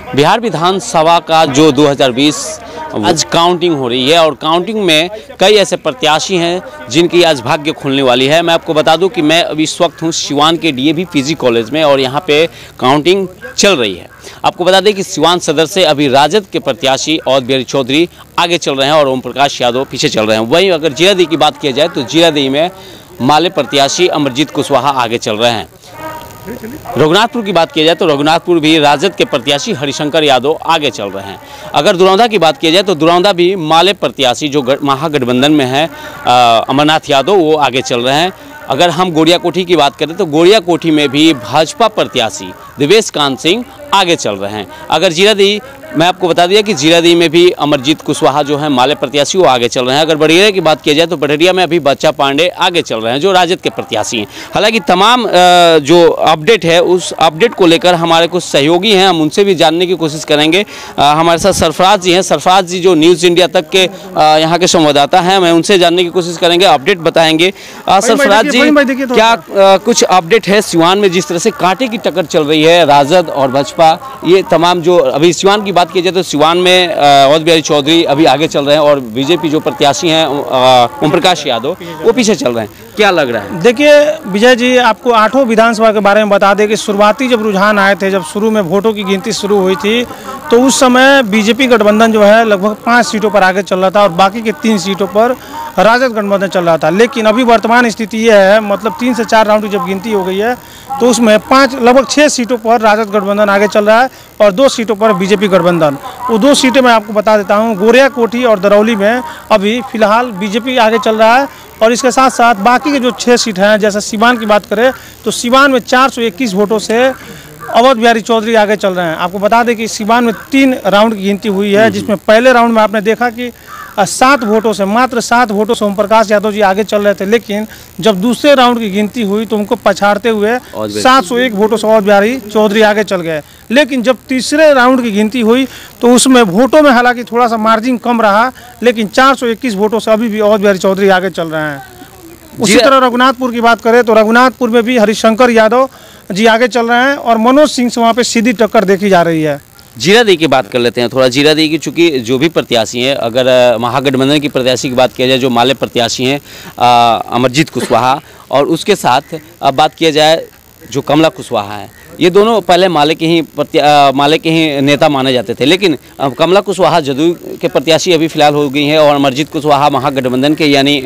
बिहार विधानसभा का जो 2020 आज काउंटिंग हो रही है और काउंटिंग में कई ऐसे प्रत्याशी हैं जिनकी आज भाग्य खुलने वाली है। मैं आपको बता दूं कि मैं अभी इस वक्त हूं सिवान के डीएवी पीजी कॉलेज में और यहां पे काउंटिंग चल रही है। आपको बता दें कि सिवान सदर से अभी राजद के प्रत्याशी अवध बिहारी चौधरी आगे चल रहे हैं और ओम प्रकाश यादव पीछे चल रहे हैं। वहीं अगर जीरादेई की बात की जाए तो जीरादेई में माले प्रत्याशी अमरजीत कुशवाहा आगे चल रहे हैं। रघुनाथपुर की बात की जाए तो रघुनाथपुर भी राजद के प्रत्याशी हरिशंकर यादव आगे चल रहे हैं। अगर दुरौंदा की बात की जाए तो दुरौंदा भी माले प्रत्याशी जो महागठबंधन में है अमरनाथ यादव वो आगे चल रहे हैं। अगर हम गोड़ियाकोठी की बात करें तो गोड़ियाकोठी में भी भाजपा प्रत्याशी देवेश कांत सिंह आगे चल रहे हैं। अगर जीरादेई मैं आपको बता दिया कि जीरादेई में भी अमरजीत कुशवाहा जो है माले प्रत्याशी वो आगे चल रहे हैं। अगर बड़ेरिया की बात की जाए तो बड़ेरिया में अभी बच्चा पांडे आगे चल रहे हैं जो राजद के प्रत्याशी हैं। हालांकि तमाम जो अपडेट है उस अपडेट को लेकर हमारे कुछ सहयोगी हैं, हम उनसे भी जानने की कोशिश करेंगे। हमारे साथ सरफराज जी हैं। सरफराज जी जो न्यूज़ इंडिया तक के यहाँ के संवाददाता हैं, मैं उनसे जानने की कोशिश करेंगे, अपडेट बताएंगे। सरफराज जी, क्या कुछ अपडेट है सिवान में जिस तरह से कांटे की टक्कर चल रही है राजद और भाजपा, ये तमाम जो अभी सिवान की बात की जाए तो सिवान में अवध बिहारी चौधरी अभी आगे चल रहे हैं और बीजेपी जो प्रत्याशी हैं ओम प्रकाश यादव वो पीछे चल रहे हैं, क्या लग रहा है? देखिए विजय जी, आपको 8 विधानसभा के बारे में बता दें कि शुरुआती जब रुझान आए थे, जब शुरू में वोटों की गिनती शुरू हुई थी तो उस समय बीजेपी गठबंधन जो है लगभग 5 सीटों पर आगे चल रहा था और बाकी के 3 सीटों पर राजद गठबंधन चल रहा था। लेकिन अभी वर्तमान स्थिति ये है, मतलब 3 से 4 राउंड की जब गिनती हो गई है तो उसमें लगभग 6 सीटों पर राजद गठबंधन आगे चल रहा है और 2 सीटों पर बीजेपी गठबंधन। वो 2 सीटें मैं आपको बता देता हूँ, गोड़ियाकोठी और दरौली में अभी फिलहाल बीजेपी आगे चल रहा है और इसके साथ साथ बाकी के जो 6 सीट हैं, जैसे सिवान की बात करें तो सिवान में 421 वोटों से अवध बिहारी चौधरी आगे चल रहे हैं। आपको बता दें कि सिवान में 3 राउंड की गिनती हुई है, जिसमें पहले राउंड में आपने देखा कि 7 वोटों से, मात्र 7 वोटों से ओम प्रकाश यादव जी आगे चल रहे थे। लेकिन जब दूसरे राउंड की गिनती हुई तो उनको पछाड़ते हुए 701 वोटों से अवध बिहारी चौधरी आगे चल गए। लेकिन जब तीसरे राउंड की गिनती हुई तो उसमें वोटों में हालांकि थोड़ा सा मार्जिन कम रहा, लेकिन 421 वोटों से अभी भी अवध बिहारी चौधरी आगे चल रहे हैं। उसी तरह रघुनाथपुर की बात करें तो रघुनाथपुर में भी हरिशंकर यादव जी आगे चल रहे हैं और मनोज सिंह से वहाँ पे सीधी टक्कर देखी जा रही है। जीरादेई की बात कर लेते हैं थोड़ा। जीरादेई की चूँकि जो भी प्रत्याशी हैं, अगर महागठबंधन की प्रत्याशी की बात किया जाए जो माले प्रत्याशी हैं अमरजीत कुशवाहा, और उसके साथ अब बात किया जाए जो कमला कुशवाहा है, ये दोनों पहले माले के ही नेता माने जाते थे। लेकिन कमला कुशवाहा जदयू के प्रत्याशी अभी फिलहाल हो गई हैं और अमरजीत कुशवाहा महागठबंधन के यानी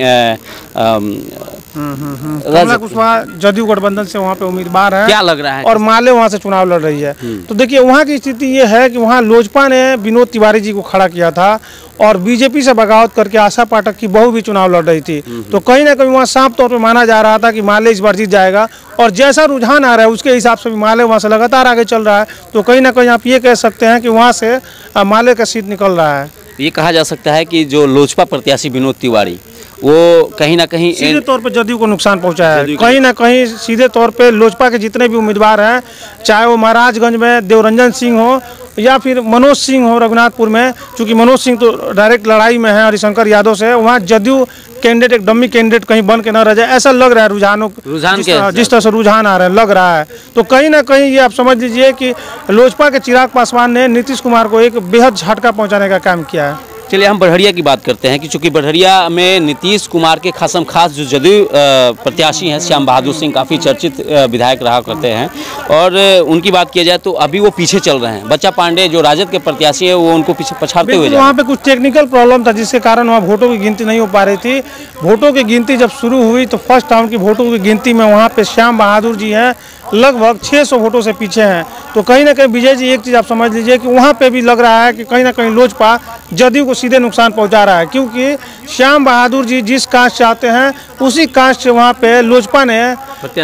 कमला कुशवाहा जदयू गठबंधन से वहाँ पे उम्मीदवार है। क्या लग रहा है? और माले वहाँ से चुनाव लड़ रही है। तो देखिए वहाँ की स्थिति ये है कि वहाँ लोजपा ने विनोद तिवारी जी को खड़ा किया था और बीजेपी से बगावत करके आशा पाठक की बहू भी चुनाव लड़ रही थी। तो कहीं ना कहीं वहाँ साफ तौर पर माना जा रहा था कि माले इस बार जीत जाएगा और जैसा रुझान आ रहा है उसके हिसाब से भी माले वहाँ से लगातार आगे चल रहा है। तो कहीं ना कहीं आप ये कह सकते हैं कि वहाँ से माले का सीट निकल रहा है। ये कहा जा सकता है कि जो लोजपा प्रत्याशी विनोद तिवारी वो कहीं ना कहीं सीधे तौर पे जदयू को नुकसान पहुंचाया है। कहीं ना कहीं सीधे तौर पे लोजपा के जितने भी उम्मीदवार हैं, चाहे वो महाराजगंज में देवरंजन सिंह हो या फिर मनोज सिंह हो रघुनाथपुर में, चूंकि मनोज सिंह तो डायरेक्ट लड़ाई में है हरिशंकर यादव से, वहाँ जदयू कैंडिडेट एक डमी कैंडिडेट कहीं बन के न रह जाए, ऐसा लग रहा है। जिस तरह से रुझान आ रहा है लग रहा है। तो कहीं ना कहीं ये आप समझ लीजिए कि लोजपा के चिराग पासवान ने नीतीश कुमार को एक बेहद झटका पहुँचाने का काम किया है। चलिए हम बढ़िया की बात करते हैं कि चूंकि बढ़िया में नीतीश कुमार के खासम खास जो जदयू प्रत्याशी हैं श्याम बहादुर सिंह काफ़ी चर्चित विधायक रहा करते हैं और उनकी बात किया जाए तो अभी वो पीछे चल रहे हैं। बच्चा पांडे जो राजद के प्रत्याशी है वो उनको पीछे पछाड़ते हुए वहाँ पे कुछ टेक्निकल प्रॉब्लम था जिसके कारण वहाँ वोटों की गिनती नहीं हो पा रही थी। वोटों की गिनती जब शुरू हुई तो फर्स्ट राउंड की वोटों की गिनती में वहाँ पे श्याम बहादुर जी हैं लगभग 600 वोटों से पीछे हैं। तो कहीं ना कहीं विजय जी एक चीज़ आप समझ लीजिए कि वहाँ पे भी लग रहा है कि कहीं ना कहीं लोजपा जदयू को सीधे नुकसान पहुँचा रहा है, क्योंकि श्याम बहादुर जी जिस कास्ट से आते हैं उसी कास्ट से वहाँ पे लोजपा ने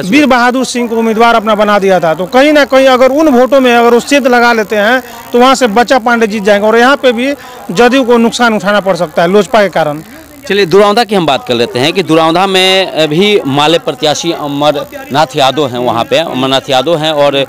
वीर बहादुर सिंह को उम्मीदवार अपना बना दिया था। तो कहीं ना कहीं अगर उन वोटों में अगर उस सीध लगा लेते हैं तो वहाँ से बच्चा पांडे जीत जाएंगे और यहाँ पे भी जदयू को नुकसान उठाना पड़ सकता है लोजपा के कारण। चलिए दुरौंदा की हम बात कर लेते हैं कि दुरौंदा में भी माले प्रत्याशी अमरनाथ यादव हैं, वहाँ पे अमरनाथ यादव हैं और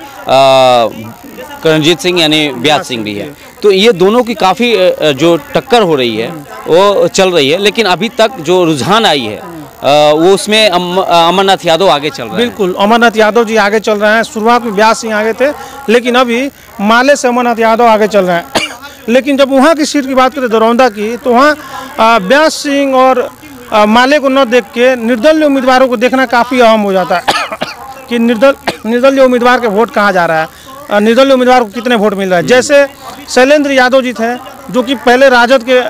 करणजीत सिंह यानी ब्याज सिंह भी है। तो ये दोनों की काफ़ी जो टक्कर हो रही है वो चल रही है। लेकिन अभी तक जो रुझान आई है वो उसमें अमरनाथ यादव आगे चल रहे हैं। बिल्कुल, अमरनाथ यादव जी आगे चल रहे हैं। शुरुआत में व्यास सिंह आगे थे, लेकिन अभी माले से अमरनाथ यादव आगे चल रहे हैं। लेकिन जब वहाँ की सीट की बात करें दरौंदा की, तो वहाँ व्यास सिंह और माले को न देख के निर्दलीय उम्मीदवारों को देखना काफ़ी अहम हो जाता है कि निर्दलीय उम्मीदवार के वोट कहाँ जा रहा है, निर्दलीय उम्मीदवार को कितने वोट मिल रहा है। जैसे शैलेंद्र यादव जी थे, जो कि पहले राजद के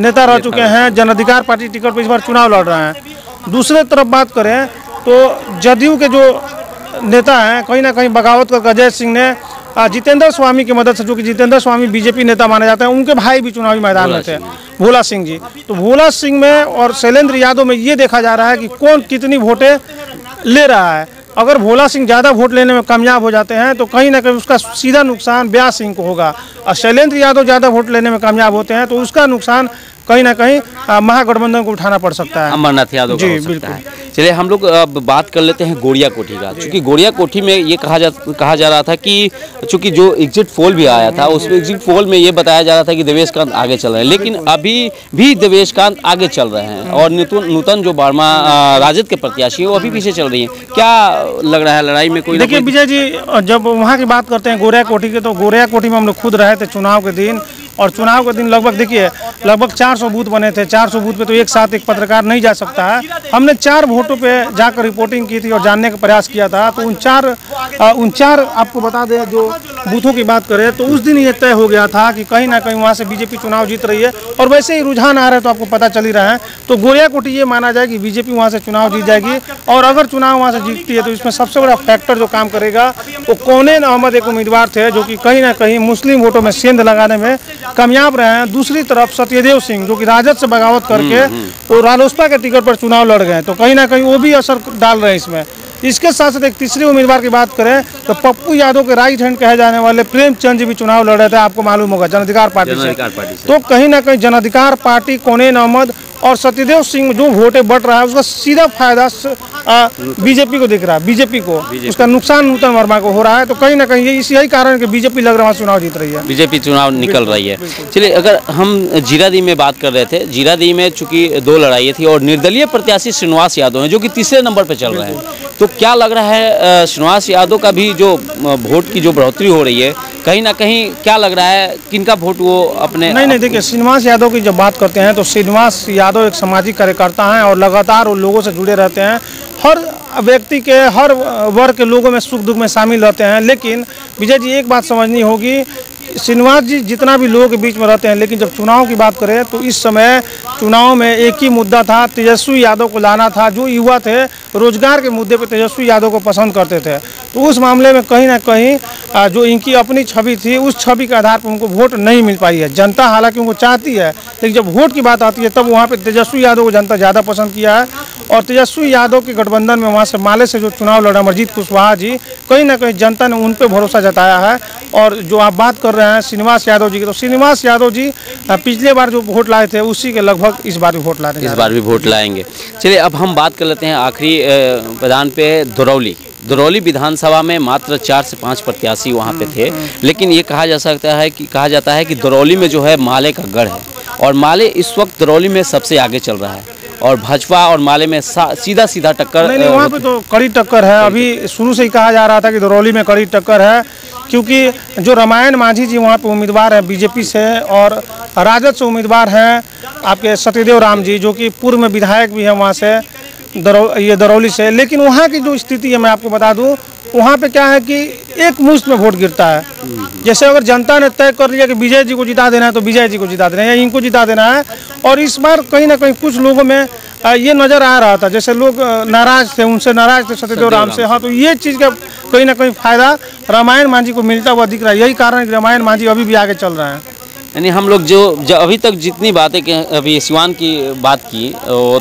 नेता रह चुके हैं, जन अधिकार पार्टी टिकट पर इस बार चुनाव लड़ रहे हैं। दूसरे तरफ बात करें तो जदयू के जो नेता हैं, कहीं ना कहीं बगावत कर अजय सिंह ने जितेंद्र स्वामी की मदद से, जो कि जितेंद्र स्वामी बीजेपी नेता माने जाते हैं, उनके भाई भी चुनावी मैदान में थे, भोला सिंह जी। तो भोला सिंह में और शैलेंद्र यादव में ये देखा जा रहा है कि कौन कितनी वोटें ले रहा है। अगर भोला सिंह ज़्यादा वोट लेने में कामयाब हो जाते हैं तो कहीं ना कहीं उसका सीधा नुकसान व्यास सिंह को होगा, और शैलेंद्र यादव ज़्यादा वोट लेने में कामयाब होते हैं तो उसका नुकसान कहीं ना कहीं महागठबंधन को उठाना पड़ सकता है, अमरनाथ यादव का हो सकता है। चलिए हम लोग अब बात कर लेते हैं गोरिया कोठी का, क्योंकि गोरिया कोठी में ये कहा जा रहा था कि चूंकि जो एग्जिट पोल भी आया था, उस एग्जिट पोल में ये बताया जा रहा था कि देवेश कांत आगे चल रहे हैं, लेकिन अभी भी देवेश कांत आगे चल रहे हैं और नूतन जो वर्मा राजद के प्रत्याशी है वो अभी पीछे चल रही है। क्या लग रहा है लड़ाई में कोई? देखिए विजय जी, जब वहाँ की बात करते हैं गोरिया कोठी की, तो गोरिया कोठी में हम लोग खुद रहे थे चुनाव के दिन, और चुनाव के दिन लगभग 400 बूथ बने थे। 400 बूथ पे तो एक साथ एक पत्रकार नहीं जा सकता है। हमने 4 वोटों पे जाकर रिपोर्टिंग की थी और जानने का प्रयास किया था। तो उन चार आपको बता दें, जो बूथों की बात करें तो उस दिन ये तय हो गया था कि कहीं ना कहीं वहाँ से बीजेपी चुनाव जीत रही है, और वैसे ही रुझान आ रहा है तो आपको पता चल ही रहा है। तो गोरिया कोठी ये माना जाए कि बीजेपी वहाँ से चुनाव जीत जाएगी, और अगर चुनाव वहाँ से जीतती है तो इसमें सबसे बड़ा फैक्टर जो काम करेगा वो कौनेन अहमद एक उम्मीदवार थे, जो कि कहीं ना कहीं मुस्लिम वोटों में सेंध लगाने में कामयाब रहे हैं। दूसरी तरफ सत्यदेव सिंह, जो कि राजद से बगावत करके वो रालोसपा के टिकट पर चुनाव लड़ गए, तो कहीं ना कहीं वो भी असर डाल रहे हैं इसमें। इसके साथ साथ एक तीसरे उम्मीदवार की बात करें तो पप्पू यादव के राइट हैंड कहे जाने वाले प्रेमचंद जी भी चुनाव लड़ रहे थे, आपको मालूम होगा, जन अधिकार पार्टी से। तो कहीं ना कहीं जन अधिकार पार्टी, कौनेन अहमद और सत्यदेव सिंह जो वोटे बढ़ रहा है उसका सीधा फायदा बीजेपी को दिख रहा है, बीजेपी को उसका नुकसान नूतन वर्मा को हो रहा है। तो कहीं ना कहीं यही कारण है कि बीजेपी लग रहा है चुनाव जीत रही है, बीजेपी चुनाव निकल रही है। चलिए अगर हम जीरादेई में बात कर रहे थे, जीरादेई में चूंकि 2 लड़ाई थी और निर्दलीय प्रत्याशी श्रीनिवास यादव हैं जो कि तीसरे नंबर पर चल रहे हैं, तो क्या लग रहा है श्रीनिवास यादव का भी जो वोट की जो बढ़ोतरी हो रही है, कहीं ना कहीं क्या लग रहा है किनका वोट वो अपने? नहीं देखिए, श्रीनिवास यादव की जब बात करते हैं तो श्रीनिवास यादव एक सामाजिक कार्यकर्ता हैं और लगातार वो लोगों से जुड़े रहते हैं, हर व्यक्ति के हर वर्ग के लोगों में सुख दुख में शामिल रहते हैं। लेकिन विजय जी एक बात समझनी होगी, श्रीनिवास जी जितना भी लोगों के बीच में रहते हैं, लेकिन जब चुनाव की बात करें तो इस समय चुनाव में एक ही मुद्दा था, तेजस्वी यादव को लाना था। जो युवा थे रोजगार के मुद्दे पे तेजस्वी यादव को पसंद करते थे, तो उस मामले में कहीं ना कहीं जो इनकी अपनी छवि थी उस छवि के आधार पर उनको वोट नहीं मिल पाई है। जनता हालांकि उनको चाहती है, लेकिन जब वोट की बात आती है तब वहाँ पे तेजस्वी यादव को जनता ज़्यादा पसंद किया है। और तेजस्वी यादव के गठबंधन में वहाँ से माले से जो चुनाव लड़ा अमरजीत कुशवाहा जी, कहीं ना कहीं जनता ने उन पर भरोसा जताया है। और जो आप बात कर रहे हैं श्रीनिवास यादव जी की, तो श्रीनिवास यादव जी पिछले बार जो वोट लाए थे उसी के लगभग इस बार भी वोट ला रहे हैं, इस बार भी वोट लाएंगे। चलिए अब हम बात कर लेते हैं आखिरी मैदान पे दरौली विधानसभा में मात्र 4 से 5 प्रत्याशी वहाँ पे थे, लेकिन ये कहा जाता है कि दरौली में जो है माले का गढ़ है, और माले इस वक्त दरौली में सबसे आगे चल रहा है, और भाजपा और माले में सीधा टक्कर। नहीं, वहाँ पे तो कड़ी टक्कर है। अभी शुरू से ही कहा जा रहा था कि दरौली में कड़ी टक्कर है, क्योंकि जो रामायण मांझी जी वहाँ पे उम्मीदवार हैं बीजेपी से, और राजद से उम्मीदवार हैं आपके सत्यदेव राम जी, जो कि पूर्व में विधायक भी हैं वहाँ से दरौली से। लेकिन वहाँ की जो स्थिति है मैं आपको बता दूं, वहाँ पे क्या है कि एक मुश्त में वोट गिरता है। जैसे अगर जनता ने तय कर लिया कि विजय जी को जिता देना है तो विजय जी को जिता देना है या इनको जिता देना है, और इस बार कहीं ना कहीं कुछ लोगों में ये नज़र आ रहा था, जैसे लोग नाराज थे, उनसे नाराज थे सत्यदेव राम से। हाँ, तो ये चीज़ का कहीं ना कहीं फायदा रामायण मांझी को मिलता हुआ दिख रहा है। यही कारण है कि रामायण मांझी अभी भी आगे चल रहे हैं। यानी हम लोग जो अभी तक जितनी बातें अभी सिवान की बात की,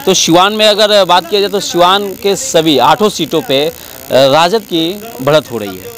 तो सिवान में अगर बात किया जाए तो सिवान के सभी 8 सीटों पे राजद की बढ़त हो रही है।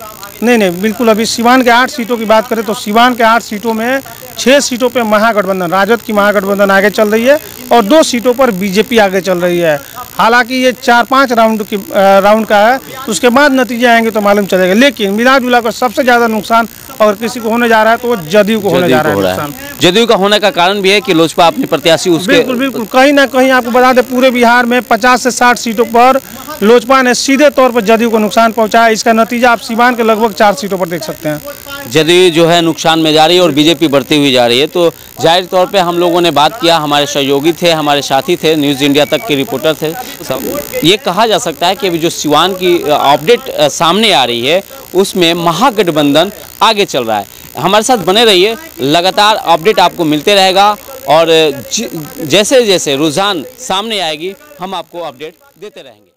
नहीं, बिल्कुल। अभी सिवान के 8 सीटों की बात करें तो सिवान के 8 सीटों में 6 सीटों पे महागठबंधन, राजद की महागठबंधन आगे चल रही है, और 2 सीटों पर बीजेपी आगे चल रही है। हालांकि ये 4-5 राउंड का है, उसके बाद नतीजे आएंगे तो मालूम चलेगा। लेकिन मिला जुला कर सबसे ज़्यादा नुकसान अगर किसी को होने जा रहा है तो वो जदयू को होने जा रहा है नुकसान। जदयू का होने का कारण भी है कि लोजपा अपनी प्रत्याशी उसके बिल्कुल कहीं ना कहीं आपको बता दें पूरे बिहार में 50 से 60 सीटों पर लोजपा ने सीधे तौर पर जदयू को नुकसान पहुंचाया। इसका नतीजा आप सीवान के लगभग 4 सीटों पर देख सकते हैं। जदयू जो है नुकसान में जा रही है और बीजेपी बढ़ती हुई जा रही है। तो जाहिर तौर पे हम लोगों ने बात किया, हमारे सहयोगी थे, हमारे साथी थे, न्यूज़ इंडिया तक के रिपोर्टर थे सब। ये कहा जा सकता है कि अभी जो सिवान की अपडेट सामने आ रही है उसमें महागठबंधन आगे चल रहा है। हमारे साथ बने रहिए, लगातार अपडेट आपको मिलते रहेगा और जैसे जैसे रुझान सामने आएगी हम आपको अपडेट देते रहेंगे।